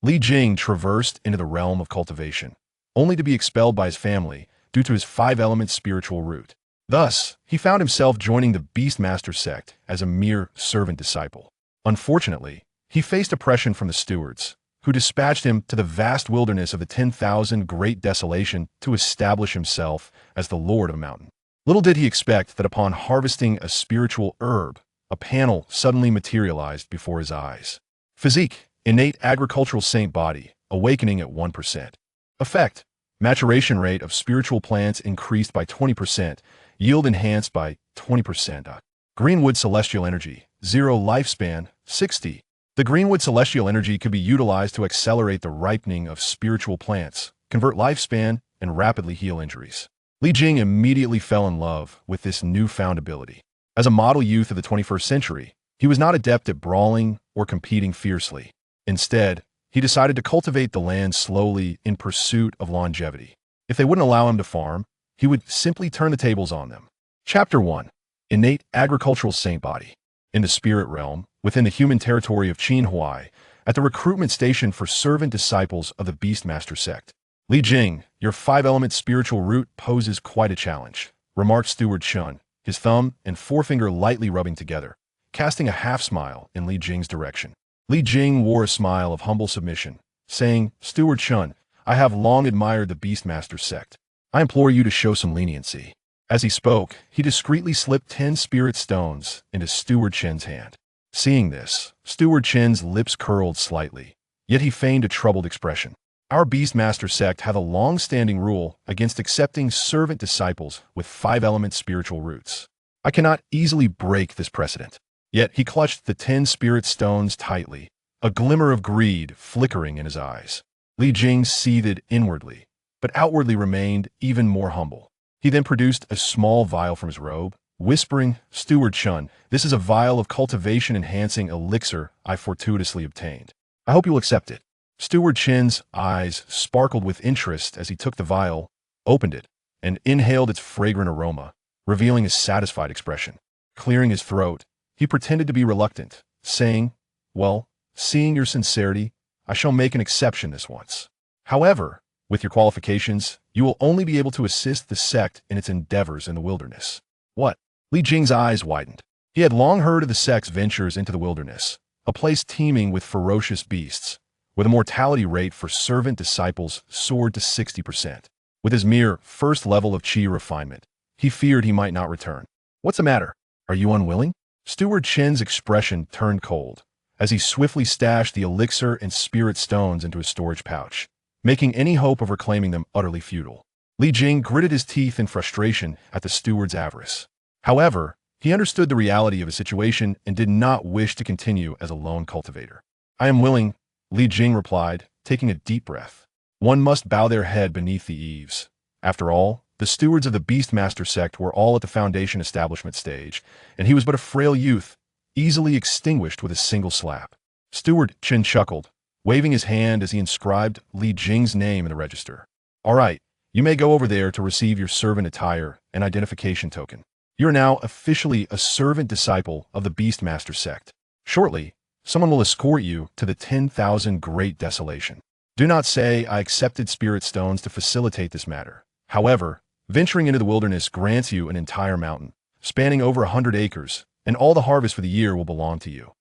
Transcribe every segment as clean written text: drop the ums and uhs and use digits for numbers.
Li Jing traversed into the realm of cultivation, only to be expelled by his family due to his five-element spiritual root. Thus, he found himself joining the Beast Sect as a mere servant disciple. Unfortunately, he faced oppression from the stewards, who dispatched him to the vast wilderness of the 10,000 Great Desolation to establish himself as the lord of a mountain. Little did he expect that upon harvesting a spiritual herb, a panel suddenly materialized before his eyes. Physique: innate agricultural saint body, awakening at 1%. Effect: maturation rate of spiritual plants increased by 20%, yield enhanced by 20%. Green Wood celestial energy, 0 lifespan, 60. The Green Wood celestial energy could be utilized to accelerate the ripening of spiritual plants, convert lifespan, and rapidly heal injuries. Li Jing immediately fell in love with this newfound ability. As a model youth of the 21st century, he was not adept at brawling or competing fiercely. Instead, he decided to cultivate the land slowly in pursuit of longevity. If they wouldn't allow him to farm, he would simply turn the tables on them. Chapter 1. Innate Agricultural Saint Body. In the spirit realm, within the human territory of Qi, at the recruitment station for servant disciples of the Beast Sect. Li Jing, your five-element spiritual root poses quite a challenge, remarked Steward Shun, his thumb and forefinger lightly rubbing together, casting a half-smile in Li Jing's direction. Li Jing wore a smile of humble submission, saying, Steward Shun, I have long admired the Beast Sect. I implore you to show some leniency. As he spoke, he discreetly slipped 10 spirit stones into Steward Chen's hand. Seeing this, Steward Chen's lips curled slightly, yet he feigned a troubled expression. Our Beast Sect have a long-standing rule against accepting servant disciples with five-element spiritual roots. I cannot easily break this precedent. Yet he clutched the 10 spirit stones tightly, a glimmer of greed flickering in his eyes. Li Jing seethed inwardly, but outwardly remained even more humble. He then produced a small vial from his robe, whispering, Steward Shun, this is a vial of cultivation-enhancing elixir I fortuitously obtained. I hope you'll accept it. Steward Chen's eyes sparkled with interest as he took the vial, opened it, and inhaled its fragrant aroma, revealing a satisfied expression. Clearing his throat, he pretended to be reluctant, saying, Well, seeing your sincerity, I shall make an exception this once. However, with your qualifications, you will only be able to assist the sect in its endeavors in the wilderness. What? Li Jing's eyes widened. He had long heard of the sect's ventures into the wilderness, a place teeming with ferocious beasts, where the mortality rate for servant disciples soared to 60%. With his mere first level of Qi refinement, he feared he might not return. What's the matter? Are you unwilling? Steward Chen's expression turned cold, as he swiftly stashed the elixir and spirit stones into his storage pouch, making any hope of reclaiming them utterly futile. Li Jing gritted his teeth in frustration at the steward's avarice. However, he understood the reality of his situation and did not wish to continue as a lone cultivator. I am willing, Li Jing replied, taking a deep breath. One must bow their head beneath the eaves. After all, the stewards of the Beast Sect were all at the foundation establishment stage, and he was but a frail youth, easily extinguished with a single slap. Steward Chen chuckled, waving his hand as he inscribed Li Jing's name in the register. All right, you may go over there to receive your servant attire and identification token. You are now officially a servant disciple of the Beast Sect. Shortly, someone will escort you to the 10,000 Great Desolation. Do not say I accepted spirit stones to facilitate this matter. However, venturing into the wilderness grants you an entire mountain, spanning over 100 acres, and all the harvest for the year will belong to you.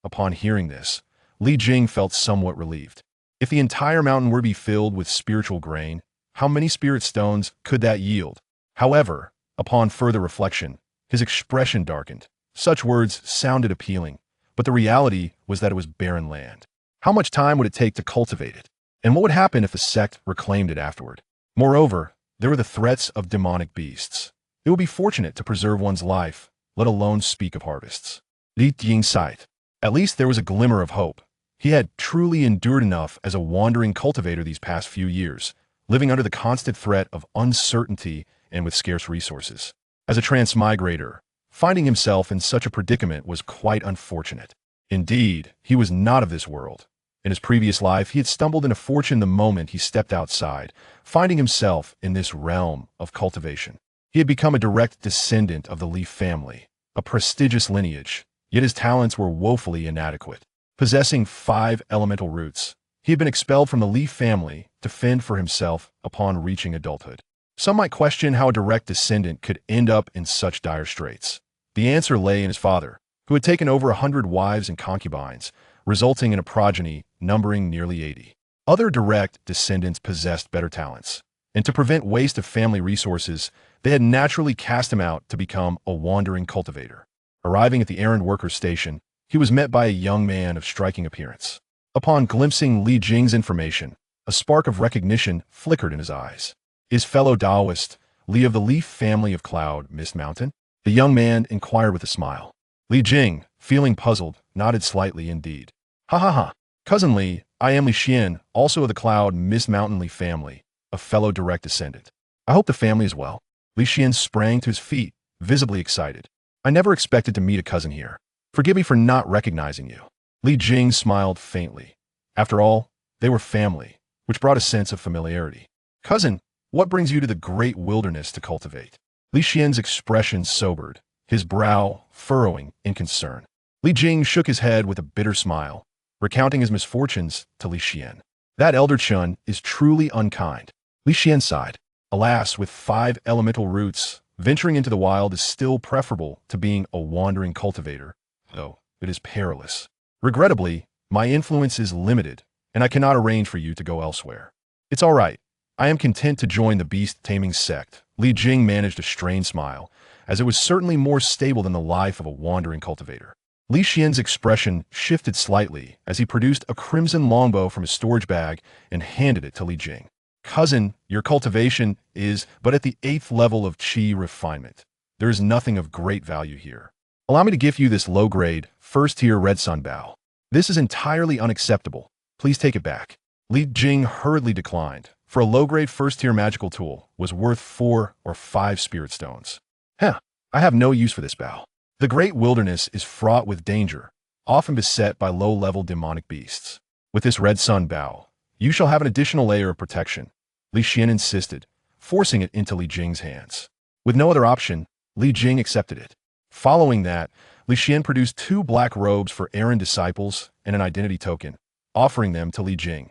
Upon hearing this, Li Jing felt somewhat relieved. If the entire mountain were to be filled with spiritual grain, how many spirit stones could that yield? However, upon further reflection, his expression darkened. Such words sounded appealing, but the reality was that it was barren land. How much time would it take to cultivate it? And what would happen if the sect reclaimed it afterward? Moreover, there were the threats of demonic beasts. It would be fortunate to preserve one's life, let alone speak of harvests. Li Jing sighed. At least there was a glimmer of hope. He had truly endured enough as a wandering cultivator these past few years, living under the constant threat of uncertainty and with scarce resources. As a transmigrator, finding himself in such a predicament was quite unfortunate. Indeed, he was not of this world. In his previous life, he had stumbled into fortune the moment he stepped outside, finding himself in this realm of cultivation. He had become a direct descendant of the Li family, a prestigious lineage, yet his talents were woefully inadequate. Possessing 5 elemental roots, He had been expelled from the Li family to fend for himself upon reaching adulthood. Some might question how a direct descendant could end up in such dire straits. The answer lay in his father, who had taken over 100 wives and concubines, resulting in a progeny numbering nearly 80. Other direct descendants possessed better talents, and to prevent waste of family resources, they had naturally cast him out to become a wandering cultivator. Arriving at the errand worker's station, he was met by a young man of striking appearance. Upon glimpsing Li Jing's information, a spark of recognition flickered in his eyes. His fellow Taoist, Li of the Leaf family of Cloud Mist Mountain? The young man inquired with a smile. Li Jing, feeling puzzled, nodded slightly indeed. Ha ha ha. Cousin Li, I am Li Xian, also of the Cloud Mist Mountain Li family, a fellow direct descendant. I hope the family is well. Li Xian sprang to his feet, visibly excited. I never expected to meet a cousin here. Forgive me for not recognizing you. Li Jing smiled faintly. After all, they were family, which brought a sense of familiarity. Cousin, what brings you to the great wilderness to cultivate? Li Xian's expression sobered, his brow furrowing in concern. Li Jing shook his head with a bitter smile, recounting his misfortunes to Li Xian. That elder Chun is truly unkind. Li Xian sighed. Alas, with 5 elemental roots, venturing into the wild is still preferable to being a wandering cultivator, though it is perilous. Regrettably, my influence is limited, and I cannot arrange for you to go elsewhere. It's all right. I am content to join the Beast Taming Sect. Li Jing managed a strained smile, as it was certainly more stable than the life of a wandering cultivator. Li Xian's expression shifted slightly as he produced a crimson longbow from his storage bag and handed it to Li Jing. Cousin, your cultivation is but at the 8th level of Qi refinement. There is nothing of great value here. Allow me to give you this low-grade, first-tier red sun bow. This is entirely unacceptable. Please take it back. Li Jing hurriedly declined, for a low-grade first-tier magical tool was worth 4 or 5 spirit stones. I have no use for this bow. The great wilderness is fraught with danger, often beset by low-level demonic beasts. With this red sun bow, you shall have an additional layer of protection, Li Xian insisted, forcing it into Li Jing's hands. With no other option, Li Jing accepted it. Following that, Li Xian produced 2 black robes for errand disciples and an identity token, offering them to Li Jing.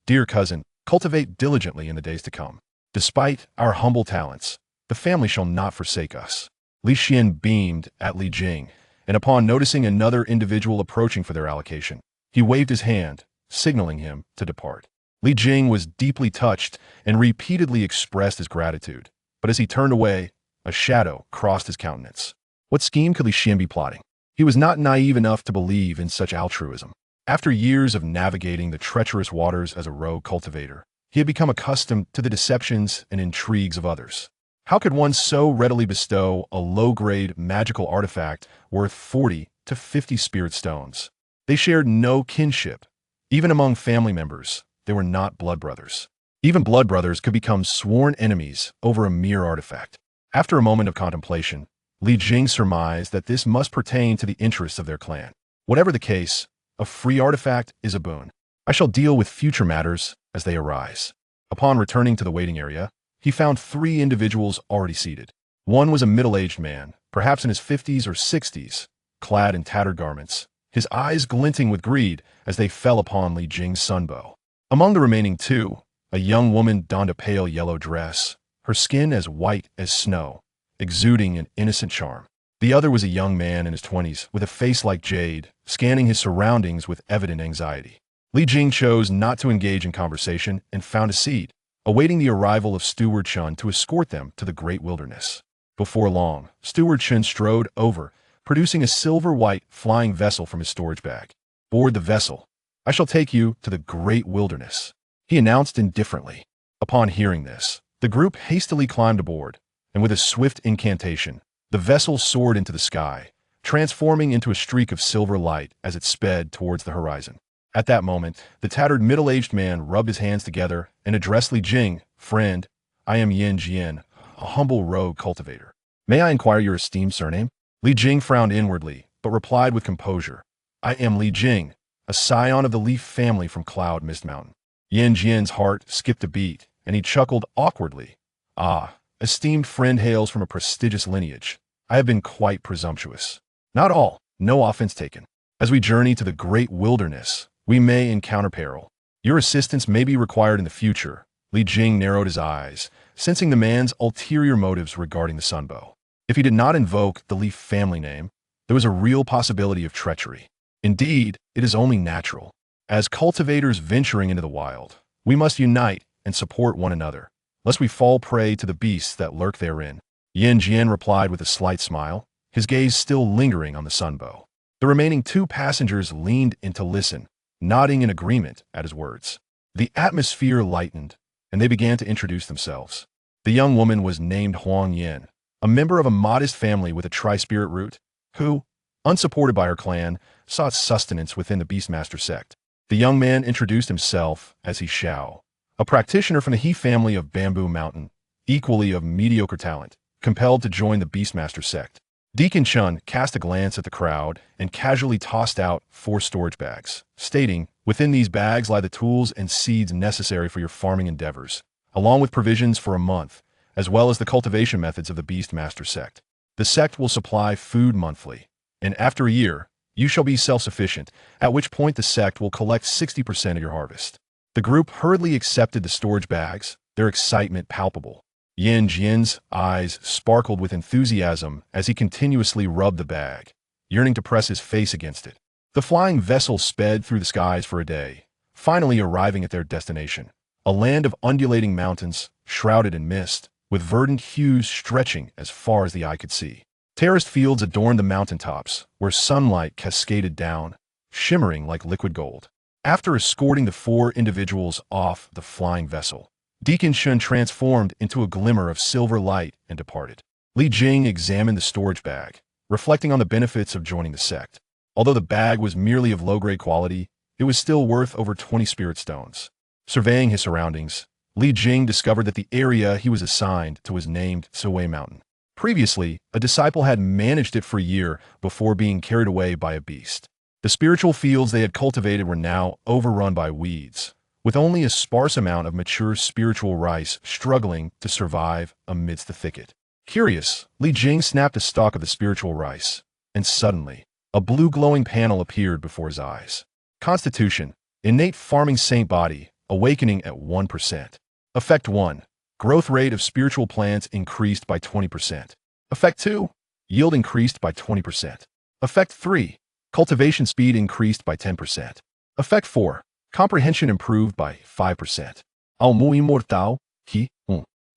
Dear cousin, cultivate diligently in the days to come. Despite our humble talents, the family shall not forsake us. Li Xian beamed at Li Jing, and upon noticing another individual approaching for their allocation, he waved his hand, signaling him to depart. Li Jing was deeply touched and repeatedly expressed his gratitude, but as he turned away, a shadow crossed his countenance. What scheme could Li Xian be plotting? He was not naive enough to believe in such altruism. After years of navigating the treacherous waters as a rogue cultivator, he had become accustomed to the deceptions and intrigues of others. How could one so readily bestow a low-grade magical artifact worth 40 to 50 spirit stones? They shared no kinship. Even among family members, they were not blood brothers. Even blood brothers could become sworn enemies over a mere artifact. After a moment of contemplation, Li Jing surmised that this must pertain to the interests of their clan. Whatever the case, a free artifact is a boon. I shall deal with future matters as they arise. Upon returning to the waiting area, he found 3 individuals already seated. One was a middle-aged man, perhaps in his 50s or 60s, clad in tattered garments, his eyes glinting with greed as they fell upon Li Jing's sunbow. Among the remaining 2, a young woman donned a pale yellow dress, her skin as white as snow, exuding an innocent charm. The other was a young man in his 20s, with a face like jade, scanning his surroundings with evident anxiety. Li Jing chose not to engage in conversation and found a seat, awaiting the arrival of Steward Chun to escort them to the great wilderness. Before long, Steward Chun strode over, producing a silver-white flying vessel from his storage bag. Board the vessel. I shall take you to the great wilderness, he announced indifferently. Upon hearing this, the group hastily climbed aboard, and with a swift incantation, the vessel soared into the sky, transforming into a streak of silver light as it sped towards the horizon. At that moment, the tattered middle-aged man rubbed his hands together and addressed Li Jing. Friend, I am Yin Jian, a humble rogue cultivator. May I inquire your esteemed surname? Li Jing frowned inwardly, but replied with composure. I am Li Jing, a scion of the Leaf family from Cloud Mist Mountain. Yin Jian's heart skipped a beat, and he chuckled awkwardly. Ah, esteemed friend hails from a prestigious lineage. I have been quite presumptuous. Not all, no offense taken. As we journey to the great wilderness, we may encounter peril. Your assistance may be required in the future. Li Jing narrowed his eyes, sensing the man's ulterior motives regarding the sunbow. If he did not invoke the Li family name, there was a real possibility of treachery. Indeed, it is only natural. As cultivators venturing into the wild, we must unite and support one another, lest we fall prey to the beasts that lurk therein. Yin Jian replied with a slight smile, his gaze still lingering on the sunbow. The remaining two passengers leaned in to listen, nodding in agreement at his words. The atmosphere lightened, and they began to introduce themselves. The young woman was named Huang Yin, a member of a modest family with a tri-spirit root, who, unsupported by her clan, sought sustenance within the Beastmaster sect. The young man introduced himself as He Xiao, a practitioner from the He family of Bamboo Mountain, equally of mediocre talent, compelled to join the Beastmaster sect. Deacon Chun cast a glance at the crowd and casually tossed out 4 storage bags, stating, "Within these bags lie the tools and seeds necessary for your farming endeavors, along with provisions for a month, as well as the cultivation methods of the Beastmaster sect. The sect will supply food monthly, and after a year, you shall be self-sufficient, at which point the sect will collect 60% of your harvest." The group hurriedly accepted the storage bags, their excitement palpable. Yin Jian's eyes sparkled with enthusiasm as he continuously rubbed the bag, yearning to press his face against it. The flying vessel sped through the skies for a day, finally arriving at their destination, a land of undulating mountains, shrouded in mist, with verdant hues stretching as far as the eye could see. Terraced fields adorned the mountaintops, where sunlight cascaded down, shimmering like liquid gold. After escorting the 4 individuals off the flying vessel, Deacon Shun transformed into a glimmer of silver light and departed. Li Jing examined the storage bag, reflecting on the benefits of joining the sect. Although the bag was merely of low-grade quality, it was still worth over 20 spirit stones. Surveying his surroundings, Li Jing discovered that the area he was assigned to was named Siwei Mountain. Previously, a disciple had managed it for a year before being carried away by a beast. The spiritual fields they had cultivated were now overrun by weeds, with only a sparse amount of mature spiritual rice struggling to survive amidst the thicket. Curious, Li Jing snapped a stalk of the spiritual rice, and suddenly, a blue glowing panel appeared before his eyes. Constitution, Innate Farming Saint Body, awakening at 1%. Effect 1. Growth rate of spiritual plants increased by 20%. Effect 2. Yield increased by 20%. Effect 3. Cultivation speed increased by 10%. Effect 4. Comprehension improved by 5%. Immortal Qi.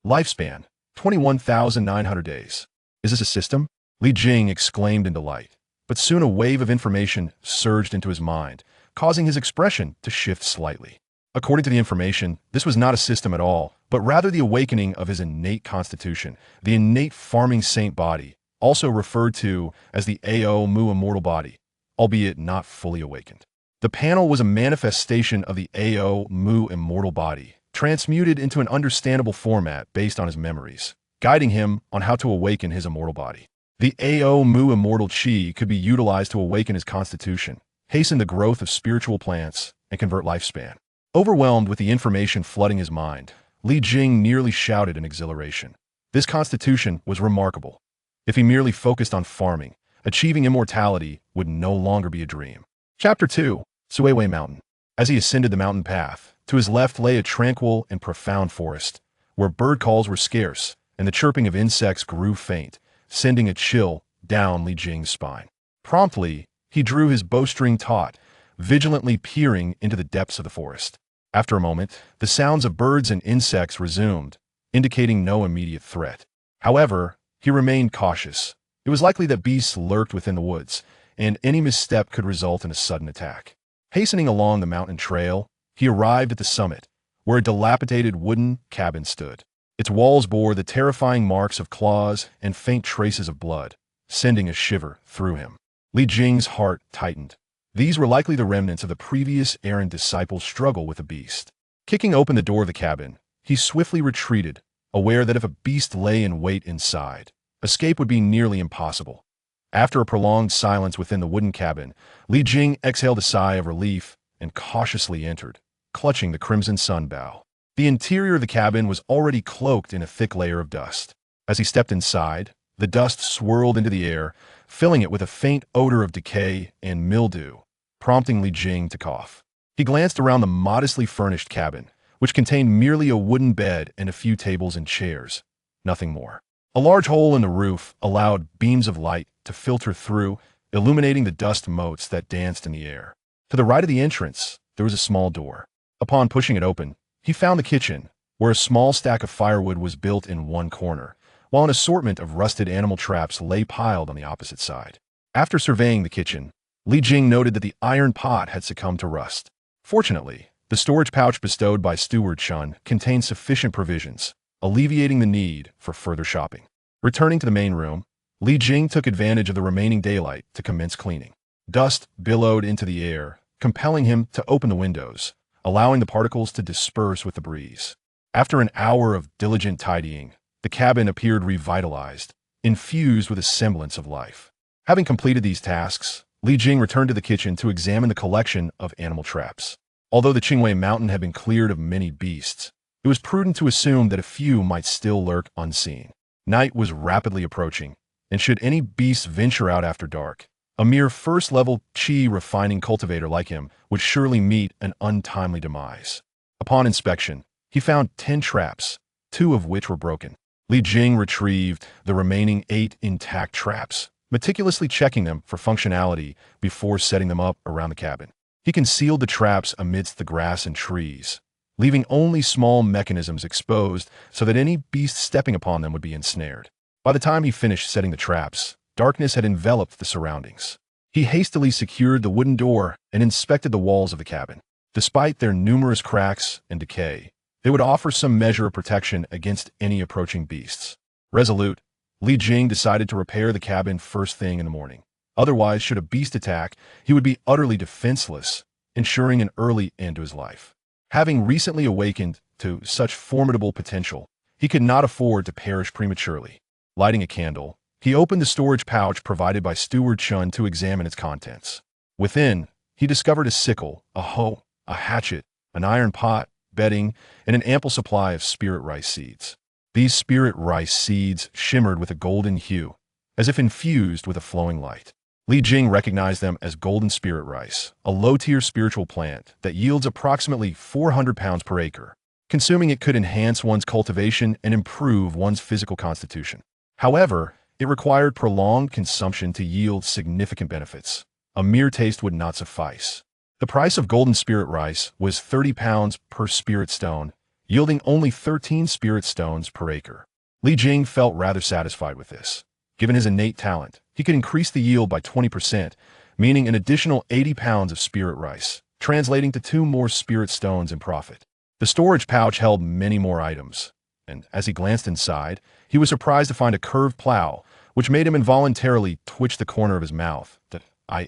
Lifespan, 21,900 days. Is this a system? Li Jing exclaimed in delight. But soon a wave of information surged into his mind, causing his expression to shift slightly. According to the information, this was not a system at all, but rather the awakening of his innate constitution, the innate farming saint body, also referred to as the Ao Mu immortal body, albeit not fully awakened. The panel was a manifestation of the Ao Mu immortal body, transmuted into an understandable format based on his memories, guiding him on how to awaken his immortal body. The Ao Mu Immortal Qi could be utilized to awaken his constitution, hasten the growth of spiritual plants, and convert lifespan. Overwhelmed with the information flooding his mind, Li Jing nearly shouted in exhilaration. This constitution was remarkable. If he merely focused on farming, achieving immortality would no longer be a dream. Chapter 2. Siwei Mountain. As he ascended the mountain path, to his left lay a tranquil and profound forest, where bird calls were scarce and the chirping of insects grew faint, sending a chill down Li Jing's spine. Promptly, he drew his bowstring taut, vigilantly peering into the depths of the forest. After a moment, the sounds of birds and insects resumed, indicating no immediate threat. However, he remained cautious. It was likely that beasts lurked within the woods, and any misstep could result in a sudden attack. Hastening along the mountain trail, he arrived at the summit, where a dilapidated wooden cabin stood. Its walls bore the terrifying marks of claws and faint traces of blood, sending a shiver through him. Li Jing's heart tightened. These were likely the remnants of the previous errant disciple's struggle with a beast. Kicking open the door of the cabin, he swiftly retreated, aware that if a beast lay in wait inside, escape would be nearly impossible. After a prolonged silence within the wooden cabin, Li Jing exhaled a sigh of relief and cautiously entered, clutching the crimson sunbow. The interior of the cabin was already cloaked in a thick layer of dust. As he stepped inside, the dust swirled into the air, filling it with a faint odor of decay and mildew, prompting Li Jing to cough. He glanced around the modestly furnished cabin, which contained merely a wooden bed and a few tables and chairs. Nothing more. A large hole in the roof allowed beams of light to filter through, illuminating the dust motes that danced in the air. To the right of the entrance, there was a small door. Upon pushing it open, he found the kitchen, where a small stack of firewood was built in one corner, while an assortment of rusted animal traps lay piled on the opposite side. After surveying the kitchen, Li Jing noted that the iron pot had succumbed to rust. Fortunately, the storage pouch bestowed by Steward Shun contained sufficient provisions, alleviating the need for further shopping. Returning to the main room, Li Jing took advantage of the remaining daylight to commence cleaning. Dust billowed into the air, compelling him to open the windows, allowing the particles to disperse with the breeze. After an hour of diligent tidying, the cabin appeared revitalized, infused with a semblance of life. Having completed these tasks, Li Jing returned to the kitchen to examine the collection of animal traps. Although the Qingwei Mountain had been cleared of many beasts, it was prudent to assume that a few might still lurk unseen. Night was rapidly approaching, and should any beasts venture out after dark, a mere first-level Qi refining cultivator like him would surely meet an untimely demise. Upon inspection, he found 10 traps, 2 of which were broken. Li Jing retrieved the remaining 8 intact traps, meticulously checking them for functionality before setting them up around the cabin. He concealed the traps amidst the grass and trees, leaving only small mechanisms exposed so that any beast stepping upon them would be ensnared. By the time he finished setting the traps, darkness had enveloped the surroundings. He hastily secured the wooden door and inspected the walls of the cabin. Despite their numerous cracks and decay, they would offer some measure of protection against any approaching beasts. Resolute, Li Jing decided to repair the cabin first thing in the morning. Otherwise, should a beast attack, he would be utterly defenseless, ensuring an early end to his life. Having recently awakened to such formidable potential, he could not afford to perish prematurely. Lighting a candle, he opened the storage pouch provided by Steward Shun to examine its contents. Within, he discovered a sickle, a hoe, a hatchet, an iron pot, bedding, and an ample supply of spirit rice seeds. These spirit rice seeds shimmered with a golden hue, as if infused with a flowing light. Li Jing recognized them as golden spirit rice, a low-tier spiritual plant that yields approximately 400 pounds per acre. Consuming it could enhance one's cultivation and improve one's physical constitution. However, it required prolonged consumption to yield significant benefits. A mere taste would not suffice. The price of golden spirit rice was 30 pounds per spirit stone, yielding only 13 spirit stones per acre. Li Jing felt rather satisfied with this. Given his innate talent, he could increase the yield by 20%, meaning an additional 80 pounds of spirit rice, translating to 2 more spirit stones in profit. The storage pouch held many more items, and as he glanced inside, he was surprised to find a curved plow, which made him involuntarily twitch the corner of his mouth.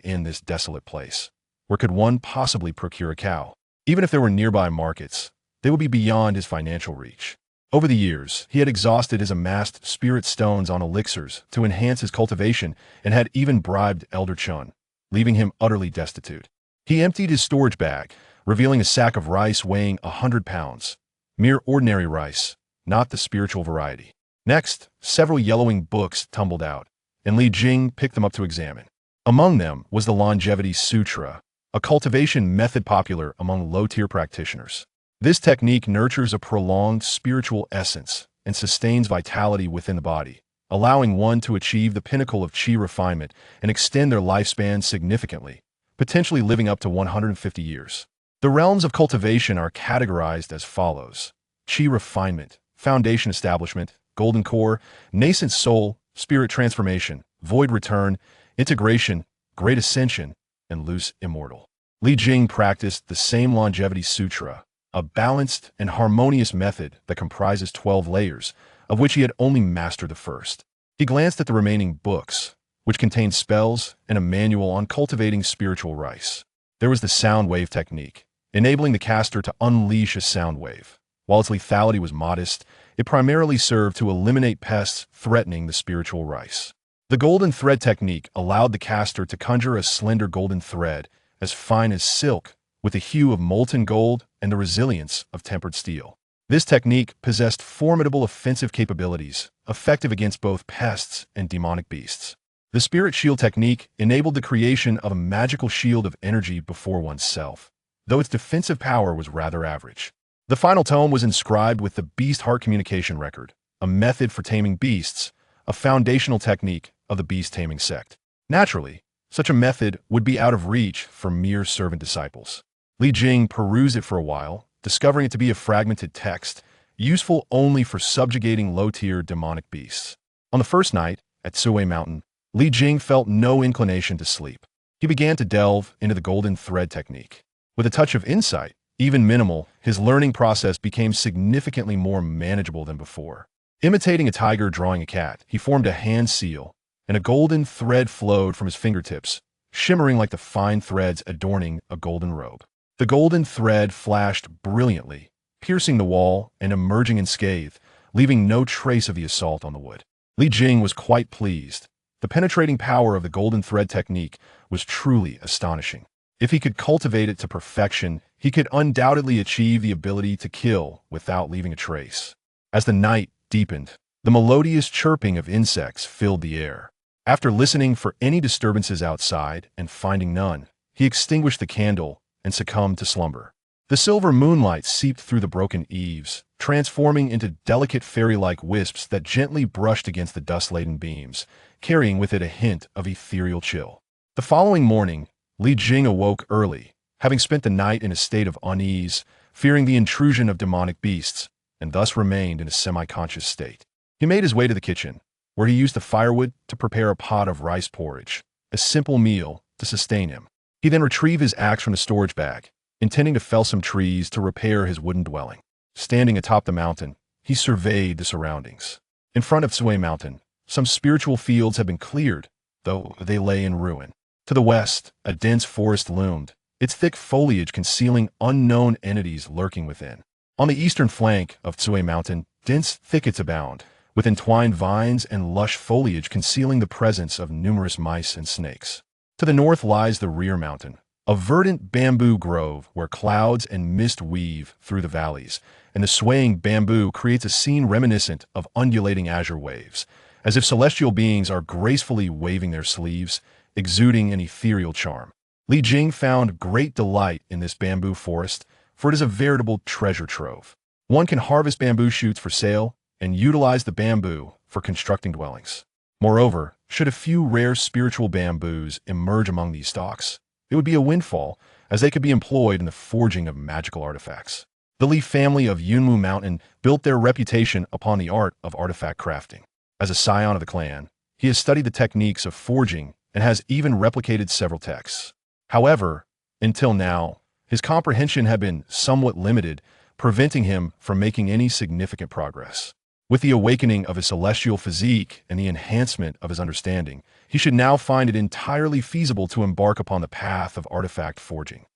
In this desolate place, where could one possibly procure a cow? Even if there were nearby markets, they would be beyond his financial reach. Over the years, he had exhausted his amassed spirit stones on elixirs to enhance his cultivation and had even bribed Elder Chun, leaving him utterly destitute. He emptied his storage bag, revealing a sack of rice weighing 100 pounds. Mere ordinary rice, not the spiritual variety. Next, several yellowing books tumbled out, and Li Jing picked them up to examine. Among them was the Longevity Sutra, a cultivation method popular among low-tier practitioners. This technique nurtures a prolonged spiritual essence and sustains vitality within the body, allowing one to achieve the pinnacle of Qi refinement and extend their lifespan significantly, potentially living up to 150 years. The realms of cultivation are categorized as follows: Qi refinement, foundation establishment, golden core, nascent soul, spirit transformation, void return, integration, great ascension, and loose immortal. Li Jing practiced the same Longevity Sutra, a balanced and harmonious method that comprises 12 layers, of which he had only mastered the first. He glanced at the remaining books, which contained spells and a manual on cultivating spiritual rice. There was the sound wave technique, enabling the caster to unleash a sound wave. While its lethality was modest, it primarily served to eliminate pests threatening the spiritual rice. The golden thread technique allowed the caster to conjure a slender golden thread, as fine as silk, with the hue of molten gold and the resilience of tempered steel. This technique possessed formidable offensive capabilities, effective against both pests and demonic beasts. The spirit shield technique enabled the creation of a magical shield of energy before oneself. though its defensive power was rather average. The final tome was inscribed with the Beast Heart Communication Record, a method for taming beasts, a foundational technique of the Beast Taming Sect. Naturally, such a method would be out of reach for mere servant disciples. Li Jing perused it for a while, discovering it to be a fragmented text, useful only for subjugating low-tier demonic beasts. On the first night, at Sui Mountain, Li Jing felt no inclination to sleep. He began to delve into the golden thread technique. With a touch of insight, even minimal, his learning process became significantly more manageable than before. Imitating a tiger drawing a cat, he formed a hand seal, and a golden thread flowed from his fingertips, shimmering like the fine threads adorning a golden robe. The golden thread flashed brilliantly, piercing the wall and emerging unscathed, leaving no trace of the assault on the wood. Li Jing was quite pleased. The penetrating power of the golden thread technique was truly astonishing. If he could cultivate it to perfection, he could undoubtedly achieve the ability to kill without leaving a trace. As the night deepened, the melodious chirping of insects filled the air. After listening for any disturbances outside and finding none, he extinguished the candle and succumbed to slumber. The silver moonlight seeped through the broken eaves, transforming into delicate fairy-like wisps that gently brushed against the dust-laden beams, carrying with it a hint of ethereal chill. The following morning, Li Jing awoke early, having spent the night in a state of unease, fearing the intrusion of demonic beasts, and thus remained in a semi-conscious state. He made his way to the kitchen, where he used the firewood to prepare a pot of rice porridge, a simple meal to sustain him. He then retrieved his axe from the storage bag, intending to fell some trees to repair his wooden dwelling. Standing atop the mountain, he surveyed the surroundings. In front of Sui Mountain, some spiritual fields had been cleared, though they lay in ruin. To the west, a dense forest loomed, its thick foliage concealing unknown entities lurking within. On the eastern flank of Sui Mountain, dense thickets abound, with entwined vines and lush foliage concealing the presence of numerous mice and snakes. To the north lies the rear mountain, a verdant bamboo grove where clouds and mist weave through the valleys, and the swaying bamboo creates a scene reminiscent of undulating azure waves, as if celestial beings are gracefully waving their sleeves, exuding an ethereal charm. Li Jing found great delight in this bamboo forest, for it is a veritable treasure trove. One can harvest bamboo shoots for sale and utilize the bamboo for constructing dwellings. Moreover, should a few rare spiritual bamboos emerge among these stalks, it would be a windfall, as they could be employed in the forging of magical artifacts. The Li family of Yunmu Mountain built their reputation upon the art of artifact crafting. As a scion of the clan, he has studied the techniques of forging and has even replicated several texts. However, until now, his comprehension had been somewhat limited, preventing him from making any significant progress. With the awakening of his celestial physique and the enhancement of his understanding, he should now find it entirely feasible to embark upon the path of artifact forging.